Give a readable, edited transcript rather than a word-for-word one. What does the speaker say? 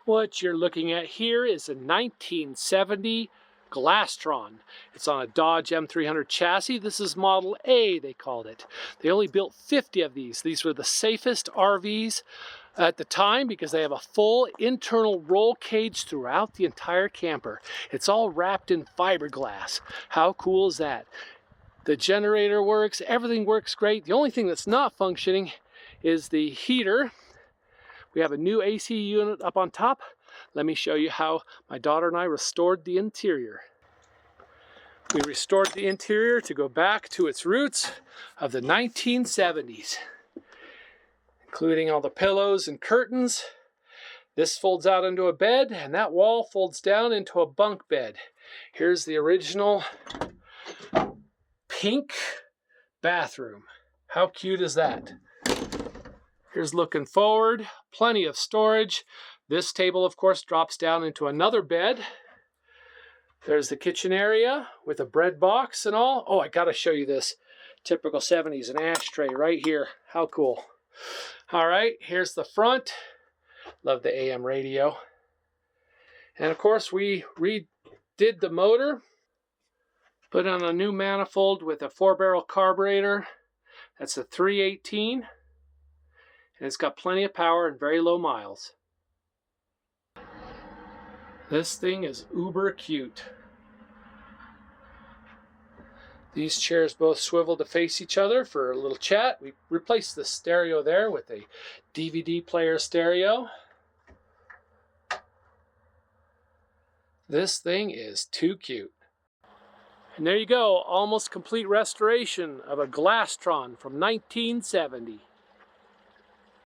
What you're looking at here is a 1970 Glastron. It's on a Dodge M300 chassis. This is Model A, they called it. They only built 50 of these. These were the safest RVs at the time because they have a full internal roll cage throughout the entire camper. It's all wrapped in fiberglass. How cool is that? The generator works, everything works great. The only thing that's not functioning is the heater. We have a new AC unit up on top. Let me show you how my daughter and I restored the interior. We restored the interior to go back to its roots of the 1970s, including all the pillows and curtains. This folds out into a bed, and that wall folds down into a bunk bed. Here's the original pink bathroom. How cute is that? Here's looking forward, plenty of storage. This table, of course, drops down into another bed. There's the kitchen area with a bread box and all. Oh, I gotta show you this. Typical 70s, an ashtray right here. How cool. All right, here's the front. Love the AM radio. And of course, we redid the motor. Put on a new manifold with a 4-barrel carburetor. That's a 318. And it's got plenty of power and very low miles. This thing is uber cute. These chairs both swivel to face each other for a little chat. We replaced the stereo there with a DVD player stereo. This thing is too cute. And there you go, almost complete restoration of a Glastron from 1970.